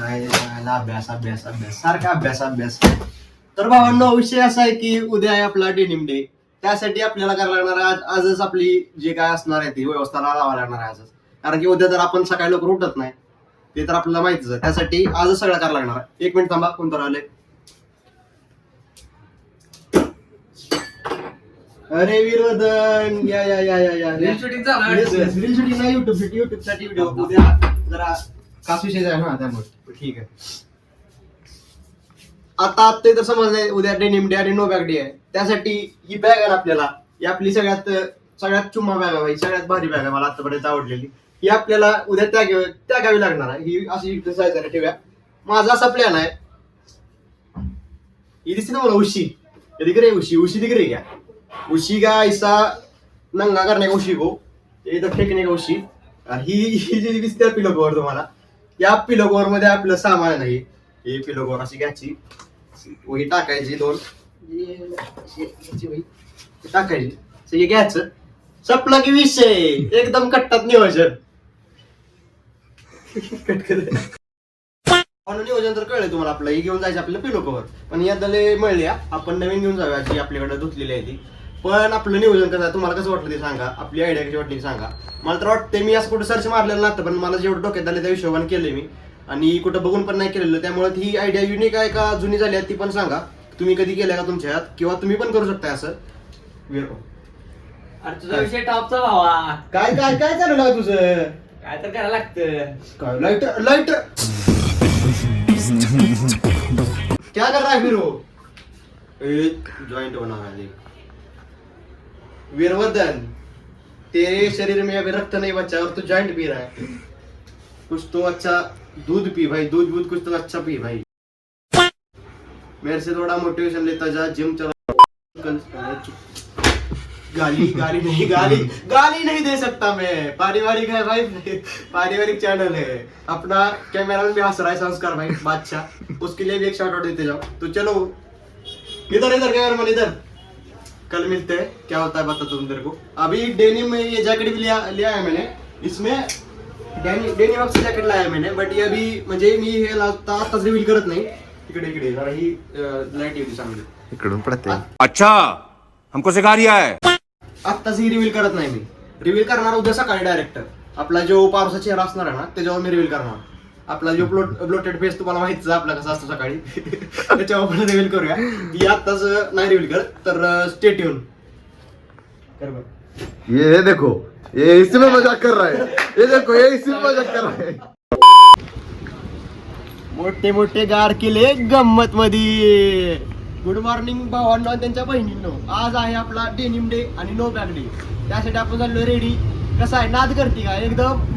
काय सांगायला, अभ्यास अभ्यास अभ्यास सारखा अभ्यास अभ्यास. तर भावांनो, विषय असा आहे की उद्या आहे आपला डेनिम डे. त्यासाठी आपल्याला करायला लागणार आहे आजच आपली जे काय असणार आहे ती व्यवस्था लावायला लागणार आहे आजच. कारण की उद्या जर आपण सकाळी लवकर उठत नाही ते तर आपल्याला माहितीच आहे. त्यासाठी आजच सगळं करायला लागणार आहे. 1 मिनिट थांबा, कोणतं आले. अरे वीरवर्धन, या या या या या रील शूटिंग चालू आहे. रील शूटिंग नाही, युट्यूब साठी व्हिडिओ. उद्या जरा कास विषय आहे ना, त्यामुळे ठीक आहे. आता ते तर समजलंय उद्या डेनिम डे आणि नो बॅग डे आहे. त्यासाठी ही बॅग आहे ना आपल्याला, ही आपली सगळ्यात चुम्मा बॅग आहे भाई, सगळ्यात भारी बॅग आहे मला आतापर्यंत आवडलेली. ही आपल्याला उद्या त्यागावी लागणार आहे. ही अशी साईजला ठेवूया. माझा असा प्लॅन आहे. ही दिसते ना मला उशी, दिख रही उशी दिख रही क्या? उशी का ऐसा नंगा करणे का उशी को, इधर फेकणे का उशी. ही जी दिसते पिलो कवर तुम्हाला, या पिलो कवर मध्ये आपलं सामान नाही. ही पिलो कवर अशी घ्यायची, वही टाकायची 2 टाकायची, हे घ्यायचं. सपला की विषय एकदम कट्टात नियोजन. नियोजन तर कळलं तुम्हाला. आपलं हे घेऊन जायचं आपलं पिलो कवर, पण यात मिळले आपण नवीन घेऊन जाऊया जी आपल्याकडे धुतलेली आहे ती. पण आपलं नियोजन कसं आहे तुम्हाला कसं वाटलं ते सांगा. आपली आयडिया कशी वाटली सांगा. मला तर वाटतंय मी असं कुठं सर्च मारलेलं नव्हतं, पण मला जेवढं डोक्यात आलं त्या हिशोबाने केलंय मी, आणि कुठं बघून पण नाही केलेलं. त्यामुळे ही आयडिया युनिक आहे का जुनी झाली आहे ती पण सांगा. तुम्ही कधी केलंय का तुमच्या हात, किंवा तुम्ही पण करू शकता असं. अरे तुझा विषय टॉपचा भावा. काय काय काय चालू आहे तुझं? काय तर करायला लागतं. काय लाईट लाईट क्या कर रहा है फिर वो? जॉइंट बना है. वीरवर्धन, तेरे शरीर में अभी रक्त नहीं बचा और तू जॉइंट पी रहा है. कुछ तो अच्छा दूध पी भाई, दूध कुछ तो अच्छा पी भाई. मेरे से थोड़ा मोटिवेशन लेता जा, जिम चला. गाली नहीं दे सकता मैं. पारिवारिक है भाई, पारिवारिक चैनल है अपना. कैमरामैन भी हंस रहा है, संस्कार भाई बादशाह, उसके लिए भी एक शॉट आउट देते जाओ. तो चलो इधर कैमरामैन इधर. कल मिलते हैं, क्या होता है बता तुम तेरे को. अभी डेनिम में ये जैकेट भी लिया है मैंने. इसमें डेनिम आपसे जॅकेट लाया मैंने, बट ये अभी म्हणजे मी हे आताच रिव्हील करत नाही. इकडे जरा ही लाईट येते चांगली इकडून पडते. अच्छा हमको सिखा रिया है. आत्ताच ही रिव्हील करत नाही मी. रिव्हील करणार उद्या सकाळी डायरेक्ट. आपला जो पारसा चेहरा असणार आहे ना त्याच्यावर मी रिव्हील करणार. आपला जो ब्लोटेड फेस तुम्हाला माहितीच आहे आपला कसा असतो सकाळी, त्याच्यावर आपण रिव्हील करूया. ही आत्ताच नाही रिव्हील करत, तर स्टे ट्यून कर बरं. ये देखो, ये इसी में मजाक कर रहा है. ये देखो, ये इसी में मजाक कर रहा है. मोठे मोठे गार किल्ले गंमत मध्ये. गुड मॉर्निंग भावांनो आणि त्यांच्या बहिणींनो. आज आहे आपला डेनिम डे आणि नो बॅग डे. त्यासाठी आपण झालो रेडी. कसा आहे, नाद करते का एकदम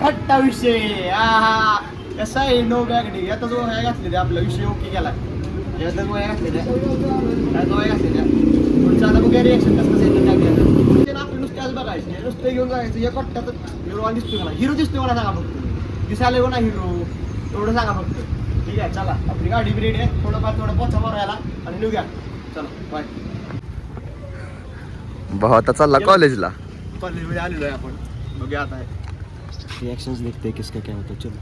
खट्टा विषय. हा कसा आहे नो बॅग डे. आता जो वया घातलेला आपला विषय ओके केला. यातच वया घातलेल्या काय तो वया घातलेल्या. पुढचा आता बघा रिएक्शन कसं येतं त्या घ्यायला. आपण नुसते आज बघायचे, नुसते घेऊन जायचं. या कट्ट्यात हिरो दिसतोय मला. हिरो दिसतोय मला सांगा फक्त. दिसायला येऊ ना हिरो, एवढं सांगा फक्त. ठीक आहे, चला आपली गाडी बी रेडी आहे. थोडं पोचा मारायला आणि निघूया. चला बाय. भाऊ आता चालला कॉलेजला. कॉलेजमध्ये आलेलो आहे आपण. बघूया आता रिएक्शंस देखते हैं किसका क्या होता है. चलो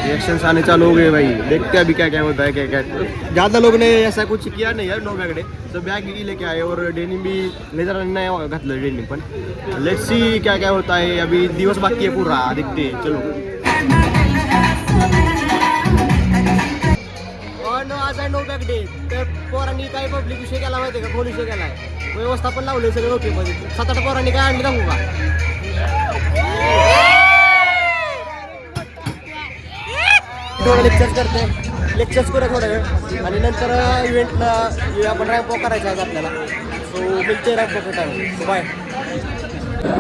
रिएक्शंस आने चालू हो गए भाई. देखते हैं अभी क्या क्या होता है. क्या ज़्यादा लोग ने ऐसा कुछ किया नहीं है नो बैग डे. सब बैग ही लेके आए और डेनिम भी लेजर नहीं घातलं डेनिम पण. लेट्स सी क्या क्या होता है. अभी दिवस बाकी है पूरा, देखते हैं. चलो आज आहे नो बॅग डे. तर पोरांनी काय पब्लिक विषय केला माहिती का, फोन विषय केलाय. व्यवस्थापन लावले सगळे ओके मध्ये. 7-8 पोरांनी काय आणलं दाखवू का. थोडं लेक्चर्स करूया थोडा वेळ, आणि नंतर इव्हेंटला आपण रॅम्प वॉक करायचा आज आपल्याला. सो मिलते रैंप वॉक टाइम. बाय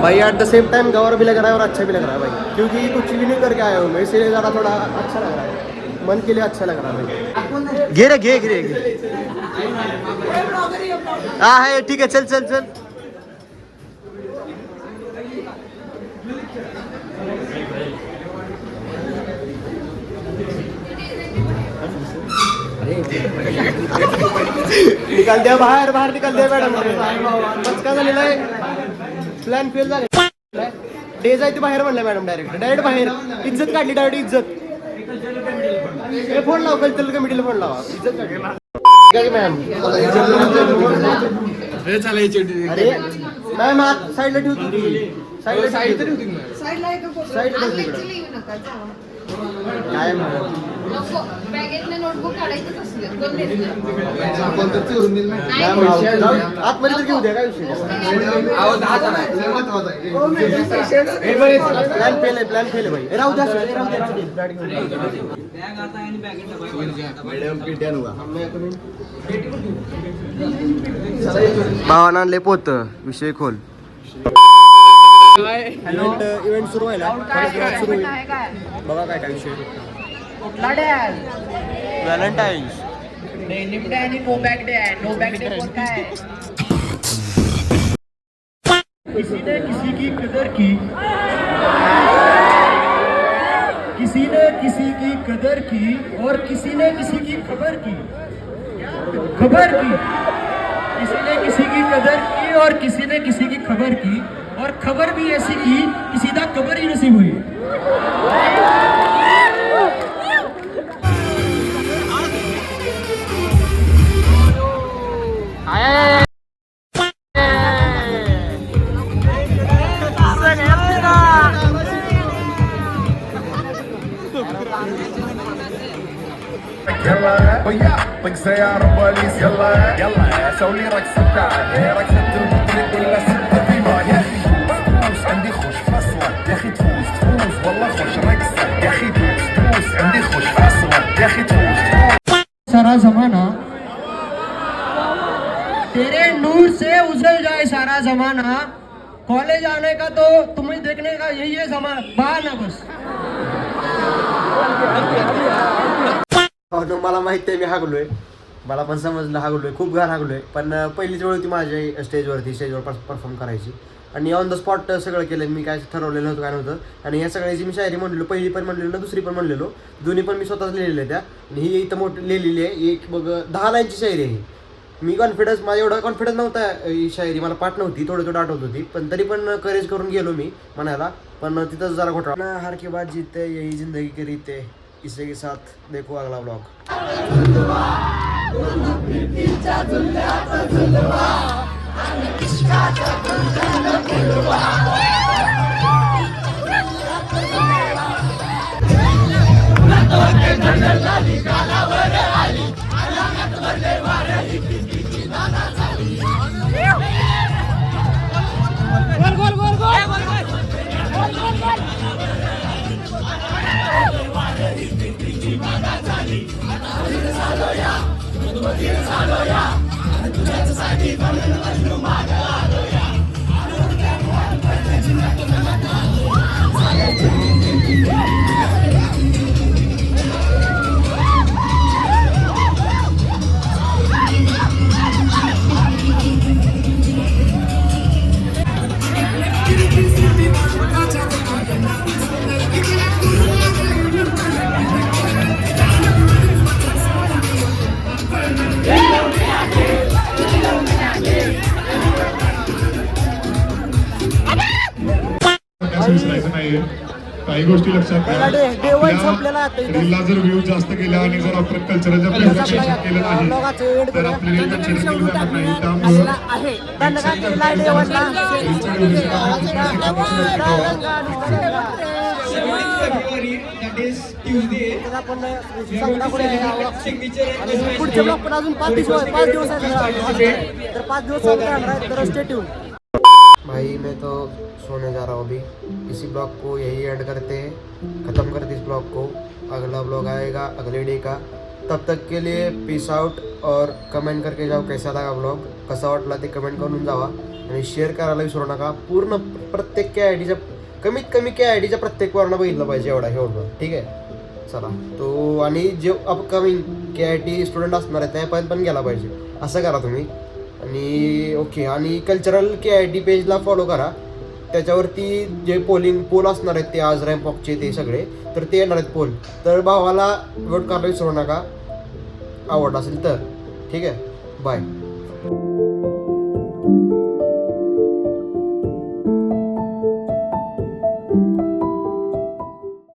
भाई. एट द सेम टाइम गौर भी लग रहा है और अच्छा भी लग रहा है भाई, क्योंकि कुछ भी नहीं करके आया हूँ मैं, इसीलिए ज़रा थोड़ा अच्छा लग रहा है. मन के लिए अच्छा लग रहा है. घे रे घे. हाँ है ठीक है, चल. निकाल द्या बाहेर बाहेर निकाल द्या मॅडम काय झालेला आहे प्लॅन फेल झाले डे जायचे बाहेर म्हणलं मॅडम डायरेक्ट बाहेर इज्जत काढली डायरेक्ट इज्जत हे फोन लाव कल्चरल कमिटीला फोन लावा इज्जत काढली मॅम अरे मॅम आत साईडला ठेवतो साईडला काय मॅडम नोटबुक काढायचं आतमध्ये तर घेऊ द्या काय विषय प्लॅन फेल आहे भाई राहू द्या भावानं आणले पोत विषय खोल इव्हेंट सुरू व्हायला सुरू होईल बघा काय काय विषय व्हॅलेंटाईन्स किसी ने किसी की कदर की किसी ने किसी की कदर की और किसी ने किसी की खबर की किसी ने किसी की कदर की और किसी ने किसी की खबर की और खबर भी ऐसी की कि सीधा कबर ही नसीब हुई طق سيارة بوليس يلا يلا سوي رقصة تعال رقصة المطرب ولا ستة ديما يا أخي فلوس عندي خوش فصلة يا أخي تفوز والله خوش رقصة يا أخي تفوز عندي خوش فصلة يا أخي تفوز सारा जमाना तेरे नूर से उजल जाए सारा जमाना कॉलेज आने का तो तुम्हें देखने का यही है जमाना बहाना बस मला माहिती आहे मी हागलोय मला पण समजलं हागलोय खूप घाण हागलोय पण पहिलीच वेळ होती माझ्या स्टेजवर परफॉर्म करायची आणि ऑन द स्पॉट सगळं केलं मी काय ठरवलेलं नव्हतं काय नव्हतं आणि ह्या सगळ्याची मी शायरी म्हणलेलो पहिली पण म्हणलेलो दुसरी पण म्हणलेलो दोन्ही पण मी स्वतःच लिहिलेल्या त्या आणि ही इथं मोठी लिहिलेली आहे एक बघ 10 लाईनची शायरी आहे मी कॉन्फिडन्स माझा एवढा कॉन्फिडन्स नव्हता ही शायरी मला पाठ नव्हती थोडं आठवत होती पण तरी पण करेज करून गेलो मी म्हणायला पण तिथंच जरा घोटाळा हर की बात जीते यही जिंदगी की रीते इसी के साथ देखो अगला ब्लॉग विसरायचं नाहीये काही गोष्टी लक्षात घ्या रीलला जर व्ह्यू जास्त केला आणि जर आपण कल्चरच्या प्रेझेंटेशन केलं नाही तर आपली रील कन्सिडर केली जाणार नाही त्यामुळे पुढच्या ब्लॉग पण अजून 5 दिवस तर 5 दिवस तर स्टे ट्यून भाई मैं तो सोने जा रहा हूँ अभी इसी ब्लॉग को यही एंड करते हैं ख़त्म करते इस ब्लॉग को अगला ब्लॉग आएगा अगले डे का तब तक के लिए पीस आउट और कमेंट करके जाओ कैसा लगा ब्लॉग कसा वाटला ते कमेंट करून जावा आणि शेअर करायला विसरू नका पूर्ण प्रत्येक KITच्या कमीत कमी KITच्या प्रत्येक वर्ण बघितलं पाहिजे एवढं ठीक आहे चला तो आणि जे अपकमिंग KIT स्टुडंट असणार आहे त्यापर्यंत पण गेला पाहिजे असं करा तुम्ही आणि ओके आणि कल्चरल KIT पेजला फॉलो करा त्याच्यावरती जे पोल असणार आहेत ते आज रॅम्पॉकचे ते सगळे तर ते येणार आहेत पोल तर भावाला वोट करायला विसरू नका आवडला असेल तर ठीक आहे बाय आहे